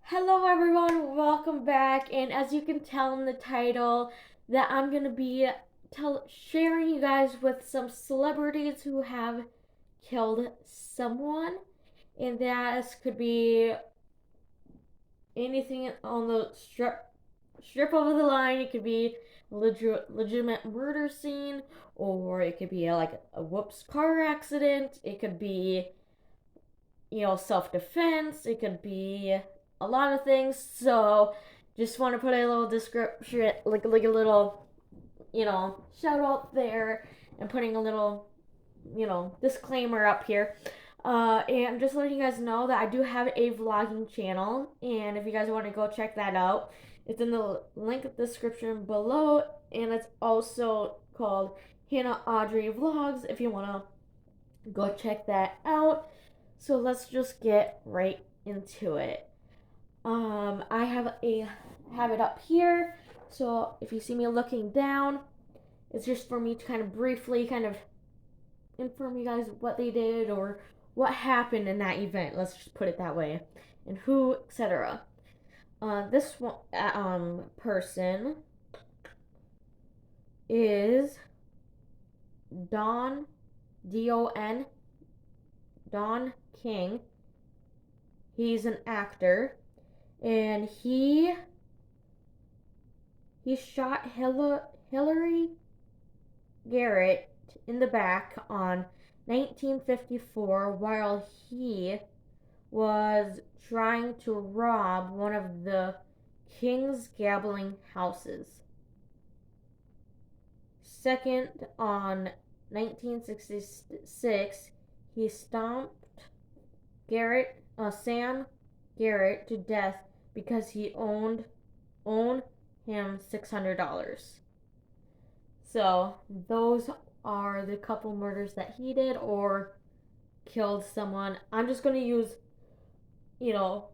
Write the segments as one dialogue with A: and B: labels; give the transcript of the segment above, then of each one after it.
A: Hello everyone, welcome back, and as you can tell in the title that I'm going to be sharing you guys with some celebrities who have killed someone, and that could be anything on the strip over the line. It could be a legitimate murder scene, or it could be like a whoops car accident. It could be self-defense. It could be a lot of things. So just want to put a little description, like a little, shout out there, and putting a little, disclaimer up here. And just letting you guys know that I do have a vlogging channel, and if you guys want to go check that out, it's in the link in the description below, and it's also called Hannah Audrey Vlogs if you want to go check that out. So let's just get right into it. I have it up here. So if you see me looking down, it's just for me to kind of briefly kind of inform you guys what they did or what happened in that event. Let's just put it that way, and who, etc. This one person is Don Don Don King. He's an actor, and he shot Hillary Garrett in the back on 1954 while he was trying to rob one of the king's gambling houses. Second, on 1966, he stomped Sam Garrett to death because he owed him $600. So those are the couple murders that he did or killed someone. I'm just gonna use, I don't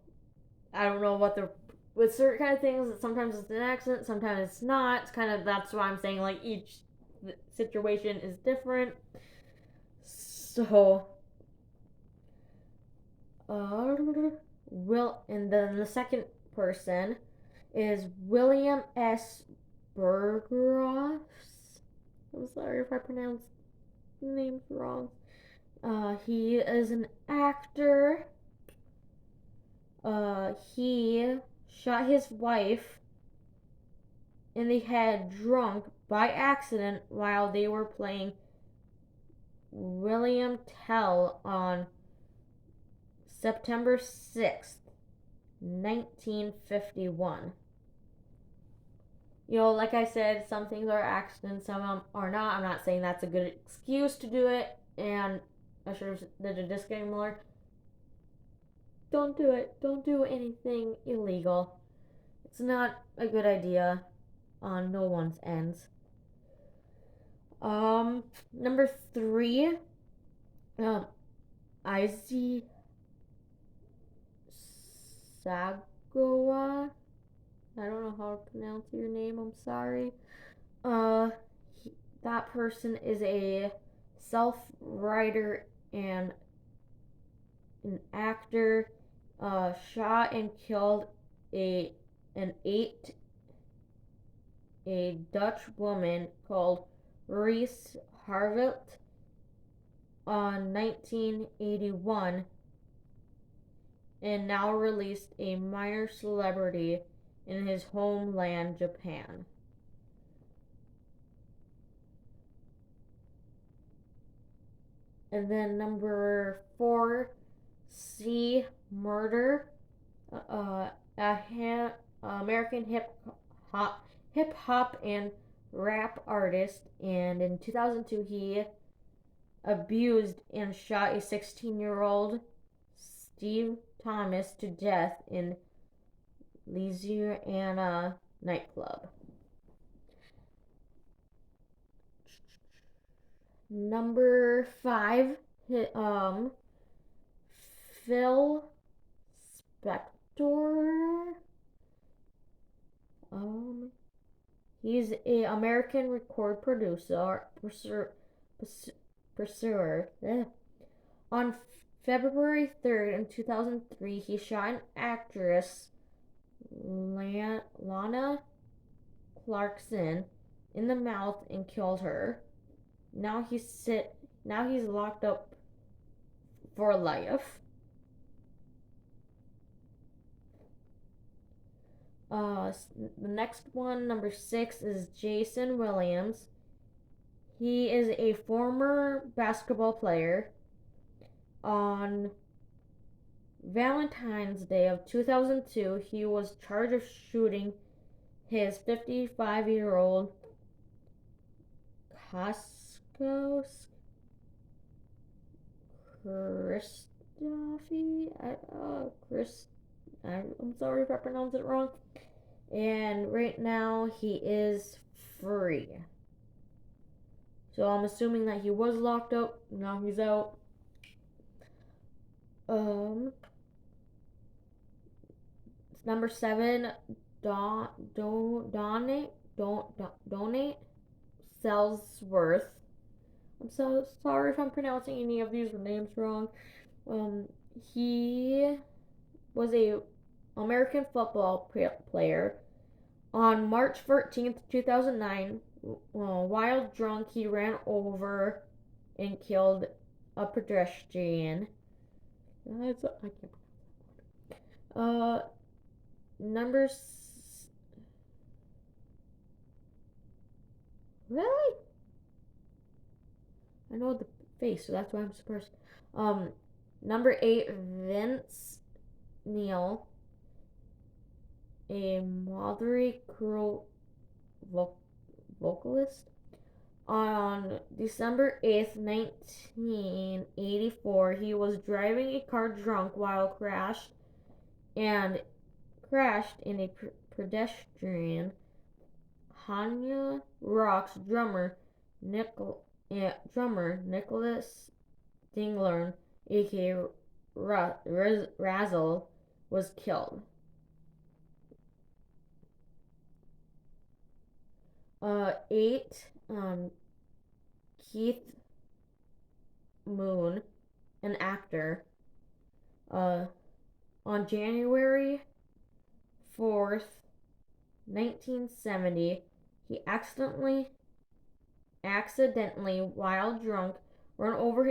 A: know what with certain kind of things. Sometimes it's an accident, sometimes it's not. It's kind of that's why I'm saying like each situation is different. So and then the second person is William S. Burgos. I'm sorry if I pronounced the names wrong. He is an actor. He shot his wife in the head drunk by accident while they were playing William Tell on September 6th, 1951. Like I said, some things are accidents, some of them are not. I'm not saying that's a good excuse to do it, and I should have did a disclaimer. Don't do it. Don't do anything illegal. It's not a good idea on no one's ends. Number 3, Izzy Sagoa. I don't know how to pronounce your name. I'm sorry. That person is a self-writer and an actor. Shot and killed a Dutch woman called Reese Harvelt on 1981, and now released a minor celebrity in his homeland, Japan. And then number 4, C. Murder, American hip hop and rap artist, and in 2002 he abused and shot a 16-year-old Steve Thomas to death in Louisiana nightclub. Number 5, Phil Spector. He's an American record pursuer. On February 3rd in 2003, he shot an actress Lana Clarkson in the mouth and killed her. Now he's locked up for life. The next one, number 6, is Jason Williams. He is a former basketball player. On Valentine's Day of 2002, he was charged of shooting his 55-year-old Kaskos I'm sorry if I pronounced it wrong. And right now he is free. So I'm assuming that he was locked up. Now he's out. Number 7, donate Sellsworth. I'm so sorry if I'm pronouncing any of these names wrong. He was a American football player. On March 14th, 2009, while drunk, he ran over and killed a pedestrian. I can't. Really? I know the face, so that's why I'm surprised. Number 8, Vince Neil, a Mothery Cruel vocalist. On December 8th, 1984, he was driving a car drunk while crashed in a pedestrian. Hanya Rock's drummer Nicholas Dinglern, aka Razzle, was killed. 8, Keith Moon, an actor. On January 4th, 1970, he accidentally, while drunk, ran over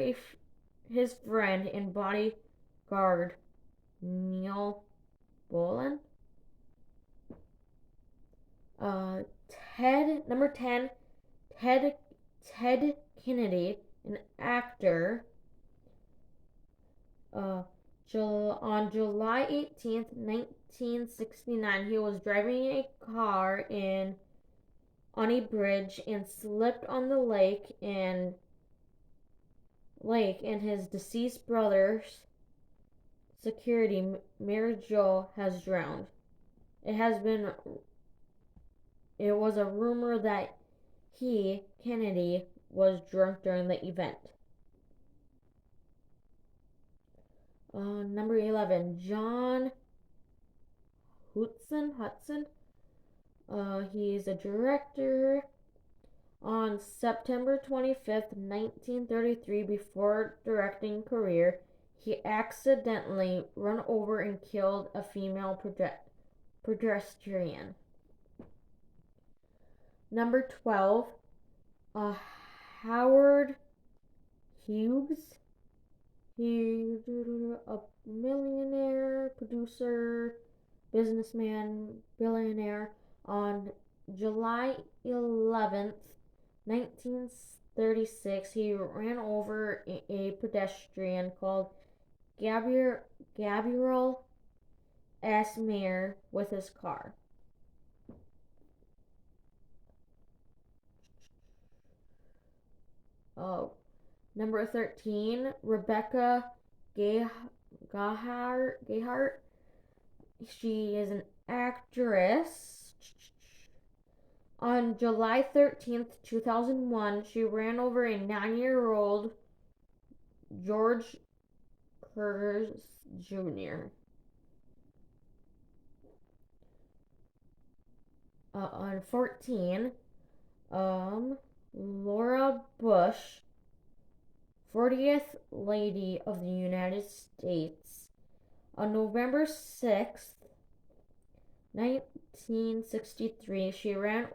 A: his friend and bodyguard Neil Boland. Number 10, Ted Kennedy, an actor. On July 18th, 1969, he was driving a car on a bridge and slipped on the lake, and his deceased brother's security, Mary Jo, has drowned. It was a rumor that Kennedy, was drunk during the event. Number 11, John Hudson. He's a director. On September 25th, 1933, before directing career, he accidentally ran over and killed a female pedestrian. Number 12, Howard Hughes. He's a millionaire, producer, businessman, billionaire. On July 11th, 1936, he ran over a pedestrian called Gabriel S. Mayer with his car. Number 13, Rebecca Gehart. She is an actress. On July 13th, 2001, she ran over a 9-year-old George Kurz Jr. On 14, Laura Bush, 40th Lady of the United States. On November 6th, 1963, she ran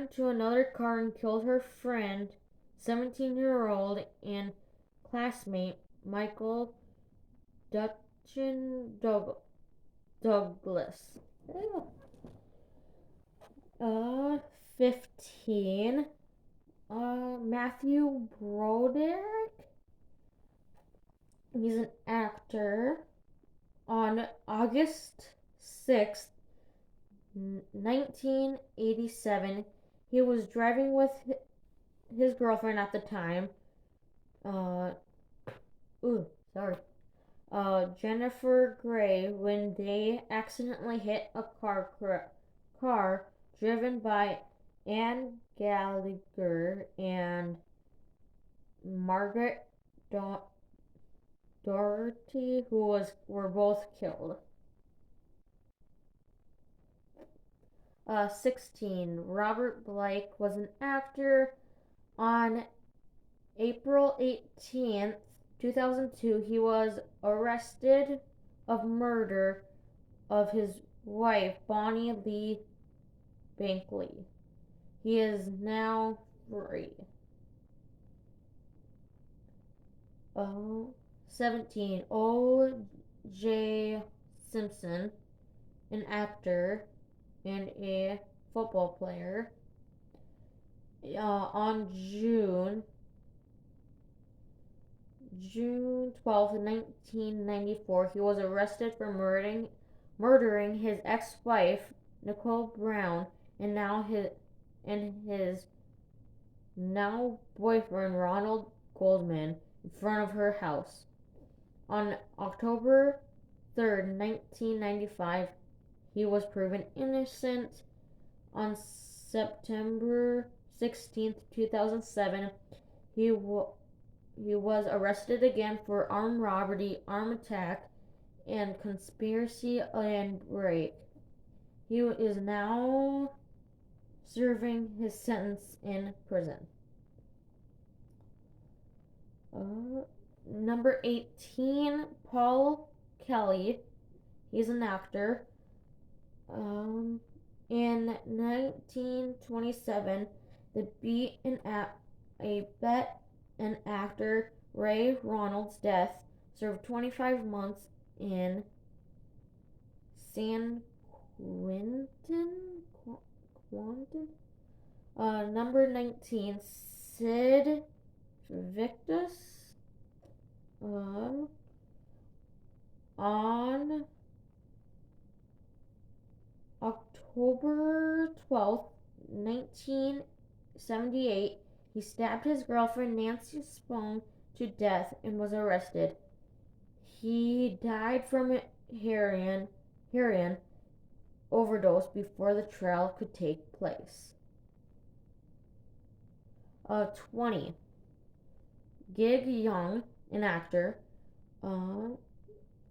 A: to another car and killed her friend, 17-year-old and classmate Michael Dutchin Douglas. 15. Matthew Broderick. He's an actor. On August 6th, 1987, he was driving with his girlfriend at the time. Jennifer Gray, when they accidentally hit a car driven by Ann Gallagher and Margaret Doherty, who were both killed. 16. Robert Blake was an actor. On April 18th, 2002, he was arrested of murder of his wife, Bonnie Lee Bankley. He is now free. 17. O.J. Simpson, an actor and a football player. On June 12th, 1994, he was arrested for murdering his ex-wife, Nicole Brown, and his now boyfriend, Ronald Goldman, in front of her house. On October 3rd, 1995, he was proven innocent. On September 16th, 2007, he was arrested again for armed robbery, armed attack, and conspiracy and rape. He is now serving his sentence in prison. Number 18, Paul Kelly. He's an actor. In 1927, the beat and actor Ray Ronald's death served 25 months in San Quentin. Number 19, Sid Victus. On October 12th, 1978, he stabbed his girlfriend Nancy Spohn to death and was arrested. He died from heroin overdose before the trial could take place. 20. Gig Young, an actor. On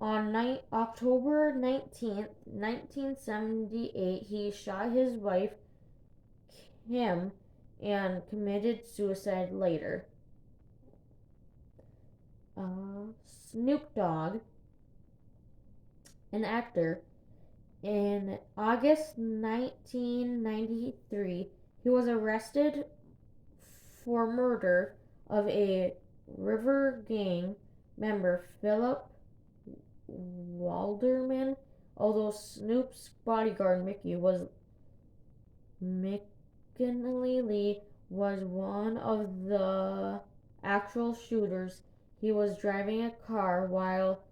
A: October 19th, 1978, he shot his wife, Kim, and committed suicide later. Snoop Dogg, an actor. In August 1993, he was arrested for murder of a River Gang member, Philip Walderman, although Snoop's bodyguard McKinley was one of the actual shooters. He was driving a car while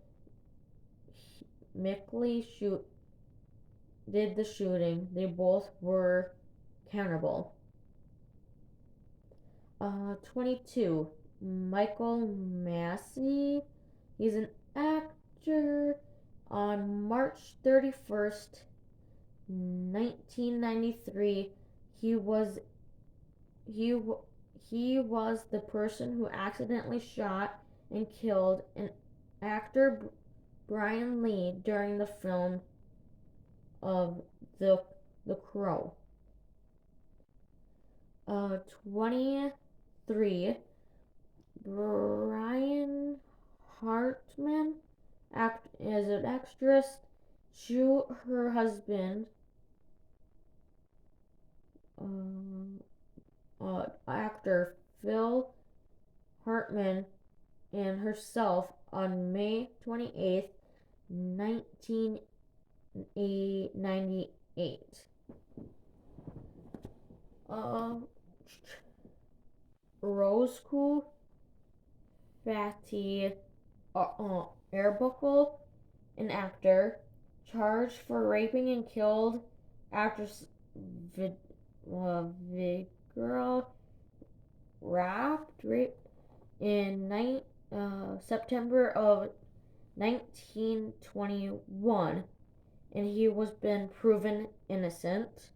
A: McKinley did the shooting. They both were accountable. 22. Michael Massey. He's an actor. On March 31st, 1993, he was the person who accidentally shot and killed an actor, Brian Lee, during the film of The Crow. 23. Brian Hartman is an actress. shoot her husband, actor Phil Hartman, and herself on May 28th, 1998. Roscoe Fatty Arbuckle, an actor, charged for raping and killed actress Vigora rape in September of 1921, and he was been proven innocent.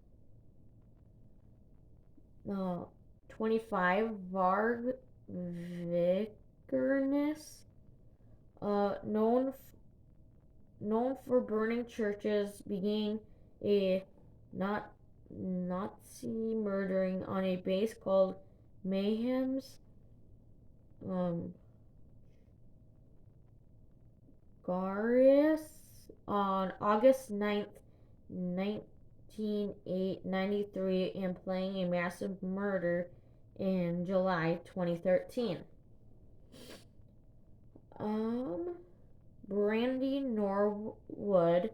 A: 25, Varg Vickerness, known for burning churches, being a Nazi murdering on a base called Mayhem's Garis on August 9th, 1993, and planning a massive murder in July 2013. Brandy Norwood,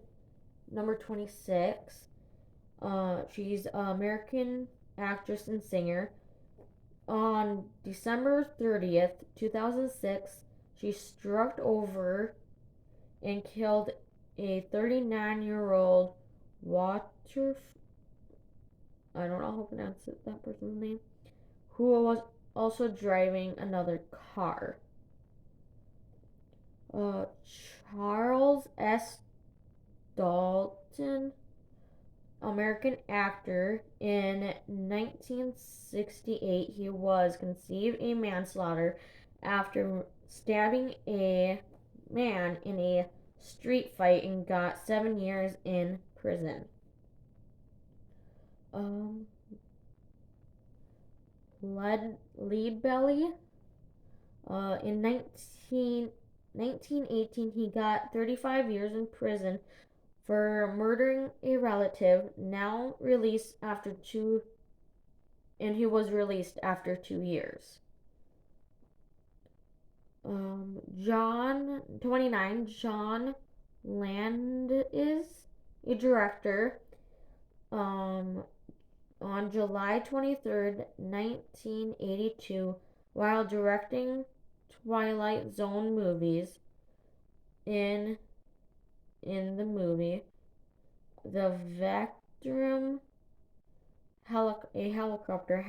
A: number 26. She's an American actress and singer. On December 30th, 2006, she struck over and killed a 39-year-old I don't know how to pronounce that person's name, who was also driving another car. Charles S. Dalton, American actor. In 1968, he was conceived a manslaughter after stabbing a man in a street fight and got 7 years in prison. Lead Belly. In 1918, he got 35 years in prison for murdering a relative. Now released after and he was released after 2 years. John 29. John Landis, a director. On July 23rd, 1982, while directing Twilight Zone movies, in the movie, the Vectrum a helicopter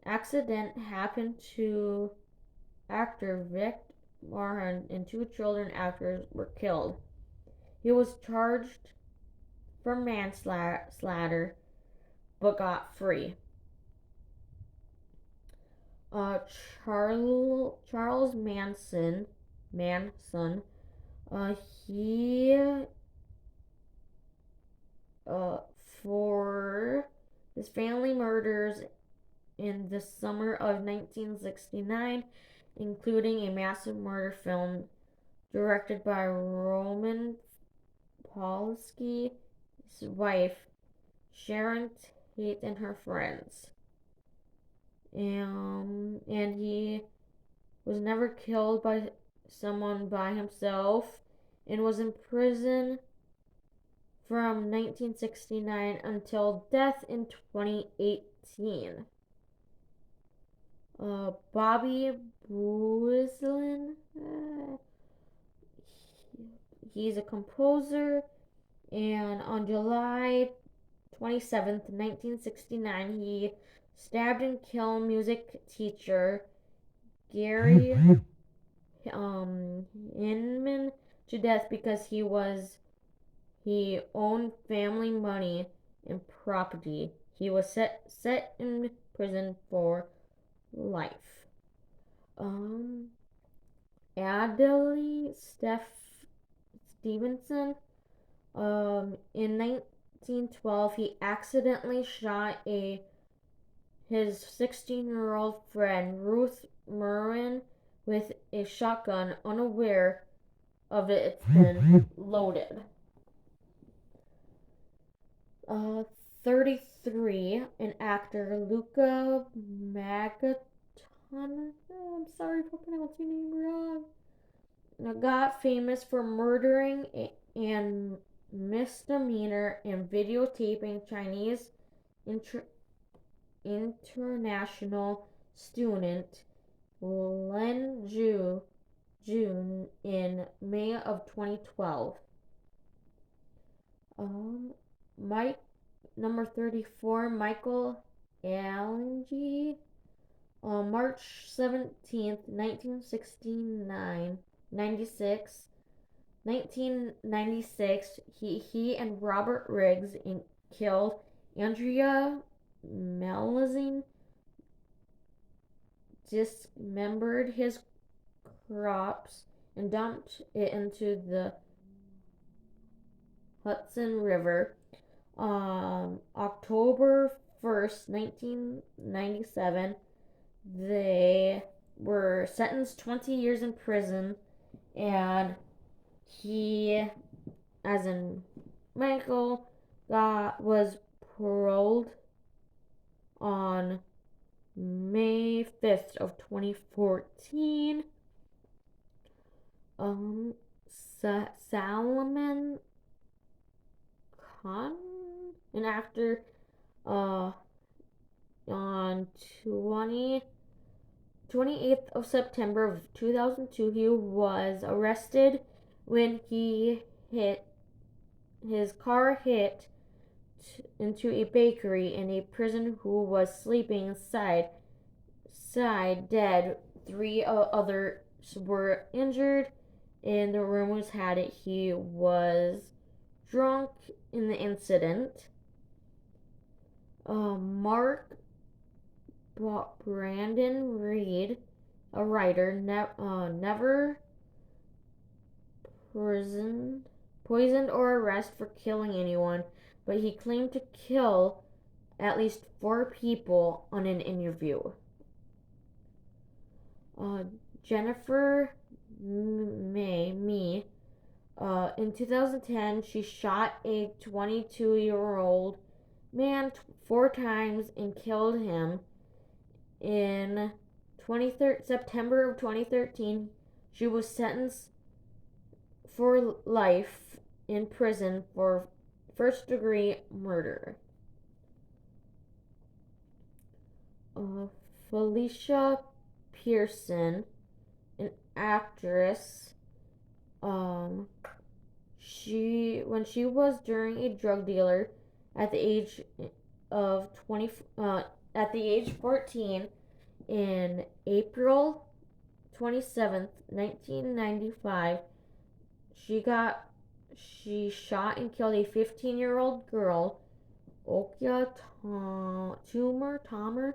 A: accident happened to actor Vic Marhan, and 2 children actors were killed. He was charged for manslaughter, but got free. Charles Manson, he for his family murders in the summer of 1969, including a massive murder film directed by Roman Polanski, his wife Sharon Tate, and her friends. And he was never killed by someone by himself, and was in prison from 1969 until death in 2018. Bobby Brisley, he's a composer, and on July 27th, 1969, he stabbed and killed music teacher Gary Hinman to death because he owned family money and property. He was set in prison for life. Adlai Stevenson, in 1912, he accidentally shot his 16-year-old friend Ruth Merwin with a shotgun, unaware of it been loaded. Uh, 33, an actor, Luca Magaton. I'm sorry if I pronounced your name wrong. Got famous for murdering and misdemeanor and videotaping Chinese inter- international student Len June in May of 2012. Um, Mike number 34, Michael Allengy, on March 17th, 1969, 96, 1996, he and Robert Riggs killed Andrea Malazine, dismembered his crops, and dumped it into the Hudson River. October 1st, 1997, they were sentenced 20 years in prison, and he, as in Michael, was paroled on May 5th of 2014. Salman Khan, an actor, on 28th of September of 2002, he was arrested when his car hit into a bakery in a prison who was sleeping inside dead. Three others were injured, and the rumors had it he was drunk in the incident. Mark Brandon Reed, a writer, never poisoned or arrested for killing anyone, but he claimed to kill at least 4 people on an interview. Jennifer May, in 2010, she shot a 22-year-old man 4 times and killed him. In September of 2013, she was sentenced for life in prison for first-degree murder. Felicia Pearson, an actress, when she was during a drug dealer at the age of 14 in April 27th, 1995, she shot and killed a 15-year-old girl, Okia Tomer,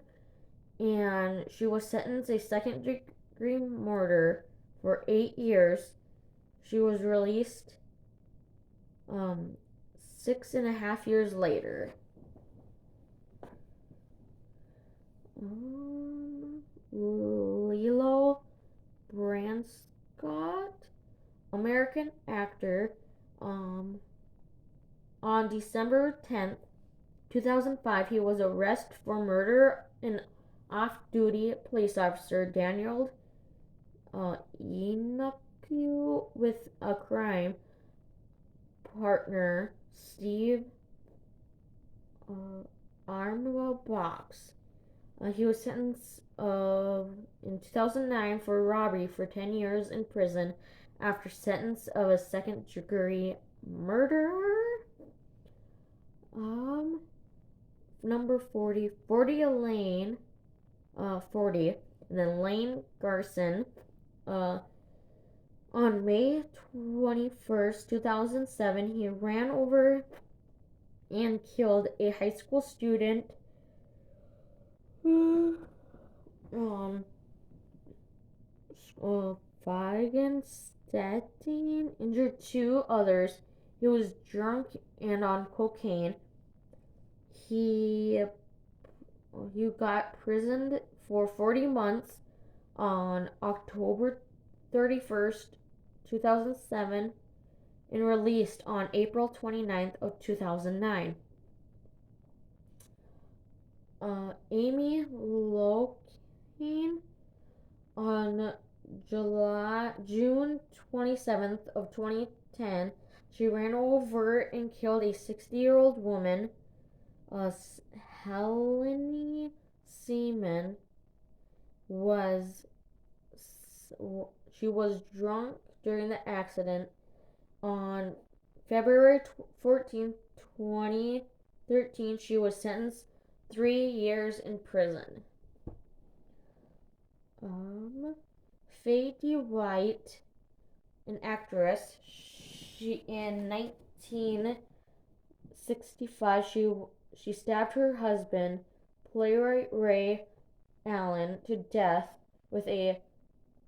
A: and she was sentenced a second-degree murder for 8 years. She was released 6.5 years later. Lilo Branscott, American actor, on December 10th, 2005, he was arrested for murder in off-duty police officer Daniel Enochu with a crime partner Steve Armbox. He was sentenced in 2009 for robbery for 10 years in prison after sentence of a second-degree murder. Number 40 Elaine, 40, and then Lane Garson, on May 21st, 2007, he ran over and killed a high school student. Fagenstein injured 2 others. He was drunk and on cocaine. He got prisoned for 40 months on October 31st, 2007, and released on April 29th of 2009. Amy Lokine on June 27th of 2010. She ran over and killed a 60-year-old woman, Helene Seaman. She was drunk during the accident. On February 14th, 2013, she was sentenced 3 years in prison. Faye White, an actress, in 1965, she stabbed her husband, playwright Ray Allen, to death with a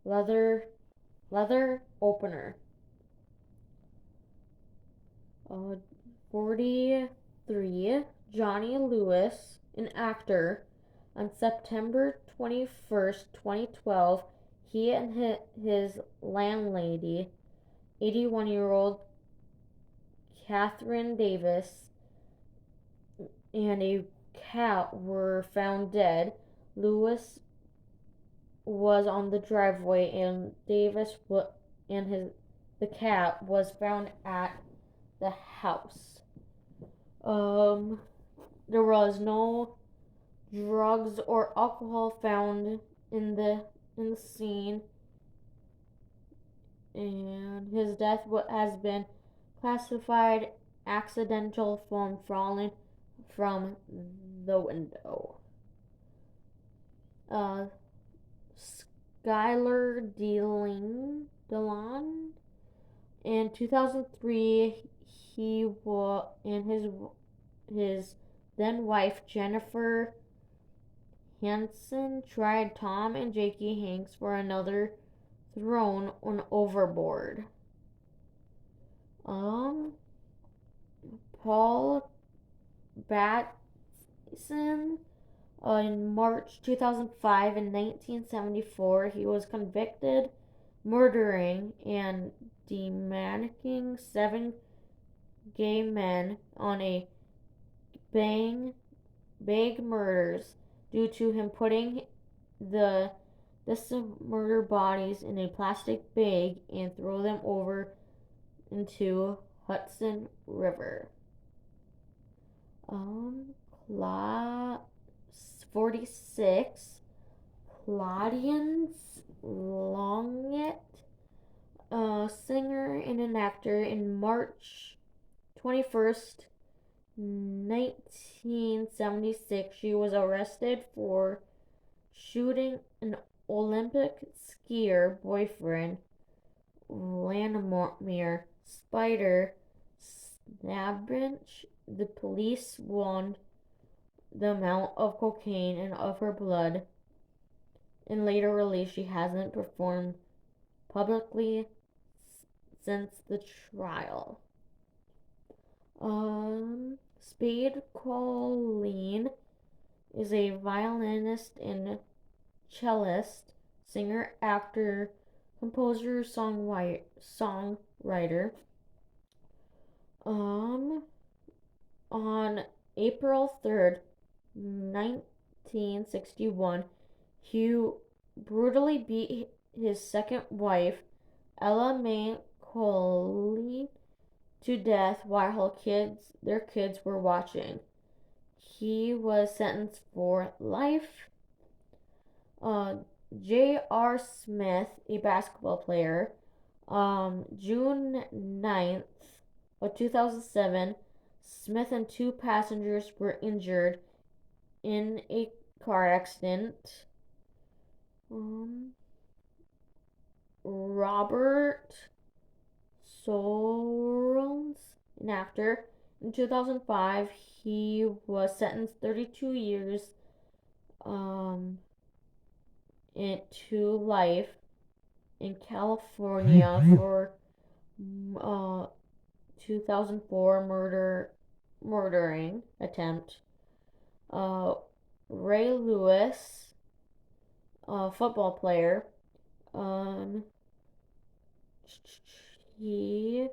A: leather opener. 43, Johnny Lewis, an actor. On September 21st, 2012, he and his landlady, 81-year-old Catherine Davis, and a cat were found dead. Lewis was on the driveway, and Davis and the cat was found at the house. There was no drugs or alcohol found in the scene, and his death has been classified accidental from falling from the window. Skylar DeLon, in 2003, he and his then wife Jennifer Hansen tried Tom and Jakey Hanks for another thrown on overboard. Paul Batson, in March 2005 and 1974, he was convicted murdering and demanning 7 gay men on a bag murders due to him putting the murder bodies in a plastic bag and throw them over into Hudson River. 46, Claudius Longett, a singer and an actor. In March 21st, 1976, she was arrested for shooting an Olympic skier boyfriend, Vladimir Spider Snabbench. The police warned the amount of cocaine and of her blood. In later release, she hasn't performed publicly since the trial. Spade Colleen is a violinist and cellist, singer, actor, composer, songwriter. On April 3rd, 1961, Hughes brutally beat his second wife, Ella Mae Colleen, to death while their kids were watching. He was sentenced for life. J.R. Smith, a basketball player, June 9th of 2007, Smith and 2 passengers were injured in a car accident. Robert Sorens, an actor. In 2005, he was sentenced 32 years to life in California for 2004 murdering attempt. Ray Lewis, football player, he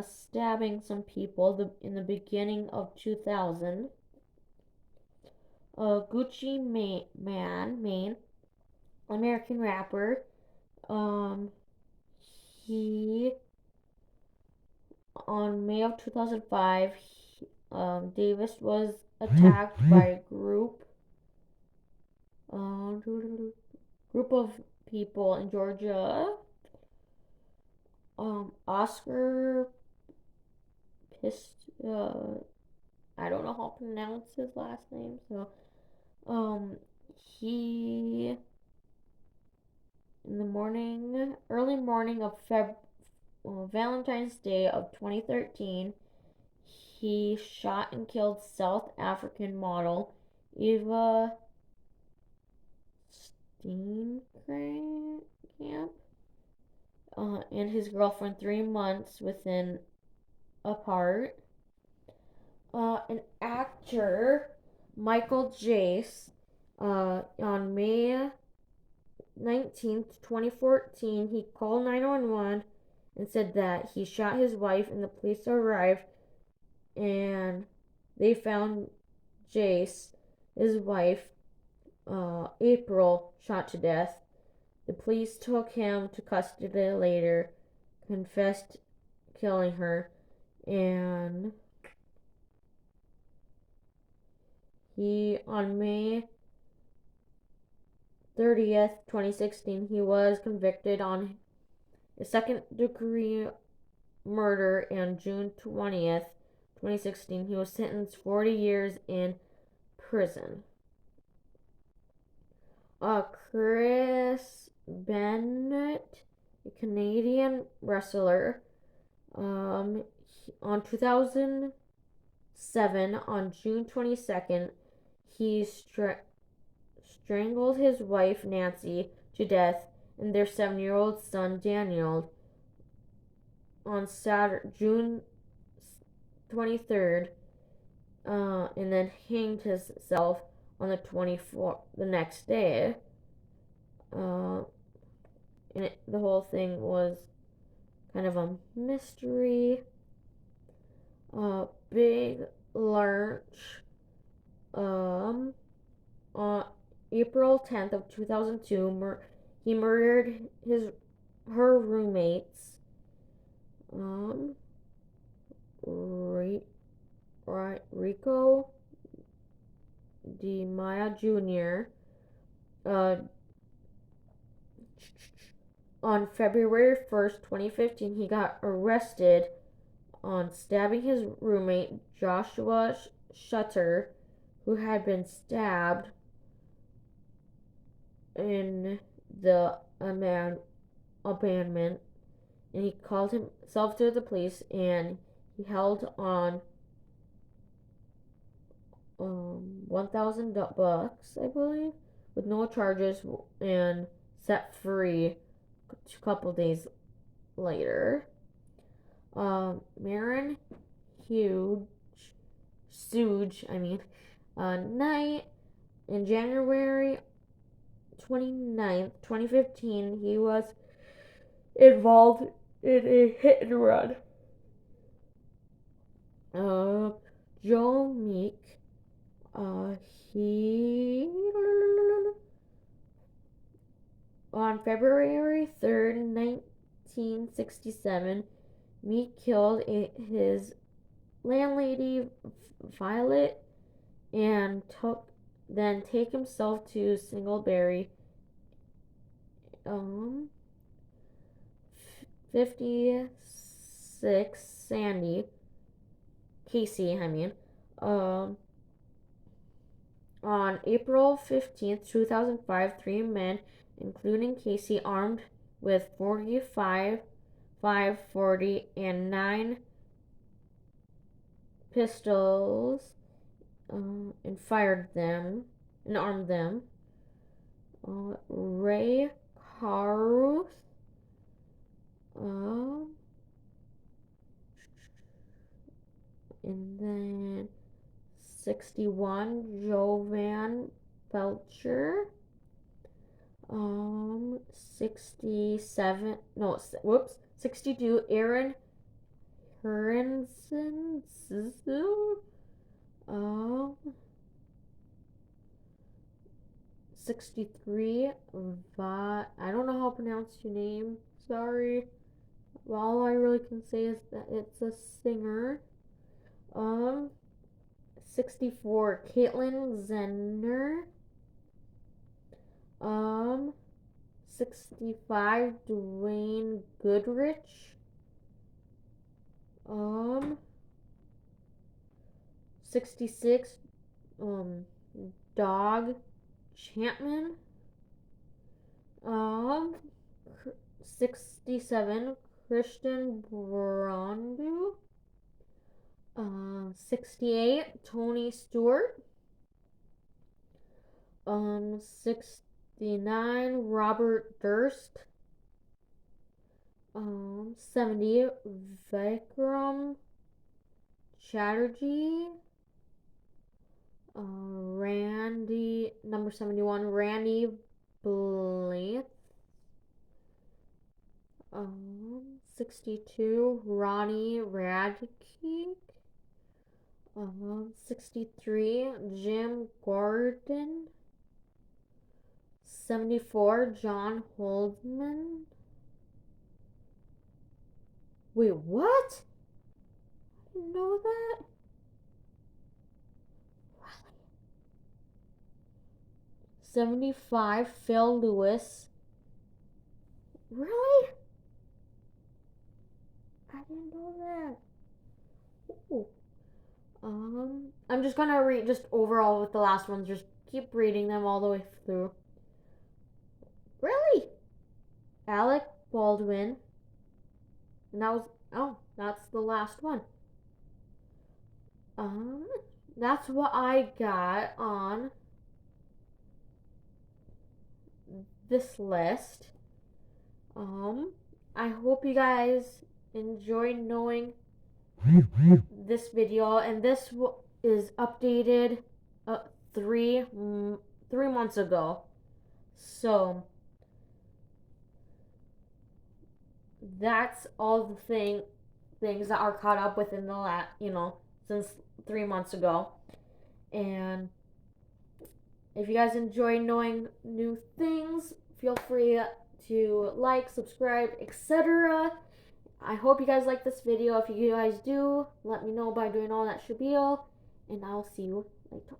A: stabbing some people in the beginning of 2000. Gucci Mane, American rapper. He on May of 2005, Davis was attacked by a group of people in Georgia. Oscar I don't know how to pronounce his last name. So, he in the early morning of Valentine's Day of 2013, he shot and killed South African model Eva Steenkamp and his girlfriend 3 months apart. An actor, Michael Jace, on May 19th, 2014, he called 911 and said that he shot his wife, and the police arrived and they found Jace, his wife, April, shot to death. The police took him to custody later, confessed killing her, and he, on May 30th, 2016, he was convicted on a second-degree murder, and June 20th, 2016, he was sentenced 40 years in prison. Chris Bennett, a Canadian wrestler, on 2007, on June 22nd, he strangled his wife Nancy to death and their 7-year-old son Daniel on Saturday, June 23rd, and then hanged himself on the 24th, the next day. And the whole thing was kind of a mystery. Big Lurch, on April 10th of 2002, he murdered her roommates, Rico DeMaya Jr. On February 1st, 2015, he got arrested on stabbing his roommate Joshua Shutter, who had been stabbed in the abandonment, and he called himself to the police, and he held on $1,000, I believe, with no charges, and set free a couple days later. Marin Hughes, Knight, in January 29th, 2015, he was involved in a hit and run. Joe Meek, he on February 3rd, 1967, Meek killed his landlady Violet and take himself to Singleberry 56 Casey, on April 15th, 2005, 3 men, including Casey, armed with .45, .540, and 9 pistols, and armed them. Ray Caruth, and then 61 Jovan Belcher, 62 Aaron Pearson. 63. I don't know how to pronounce your name. Sorry. Well, all I really can say is that it's a singer. 64. Caitlin Zenner. 65. Dwayne Goodrich. 66. Dog Chapman. 67. Christian Brondu. 68. Tony Stewart. 69. Robert Durst. 70. Vikram Chatterjee. Number 71, Randy Blythe. 62, Ronnie Radke. 63, Jim Gordon. 74, John Holdman. Wait, what? I didn't know that. 75, Phil Lewis. Really? I didn't know that. Ooh. I'm just gonna read just overall with the last ones. Just keep reading them all the way through. Really? Alec Baldwin. And that's the last one. That's what I got on this list. I hope you guys enjoyed knowing this video, and this is updated 3 months ago. So that's all the things that are caught up within the since 3 months ago. And if you guys enjoy knowing new things, feel free to like, subscribe, etc. I hope you guys like this video. If you guys do, let me know by doing all that spiel, and I'll see you later.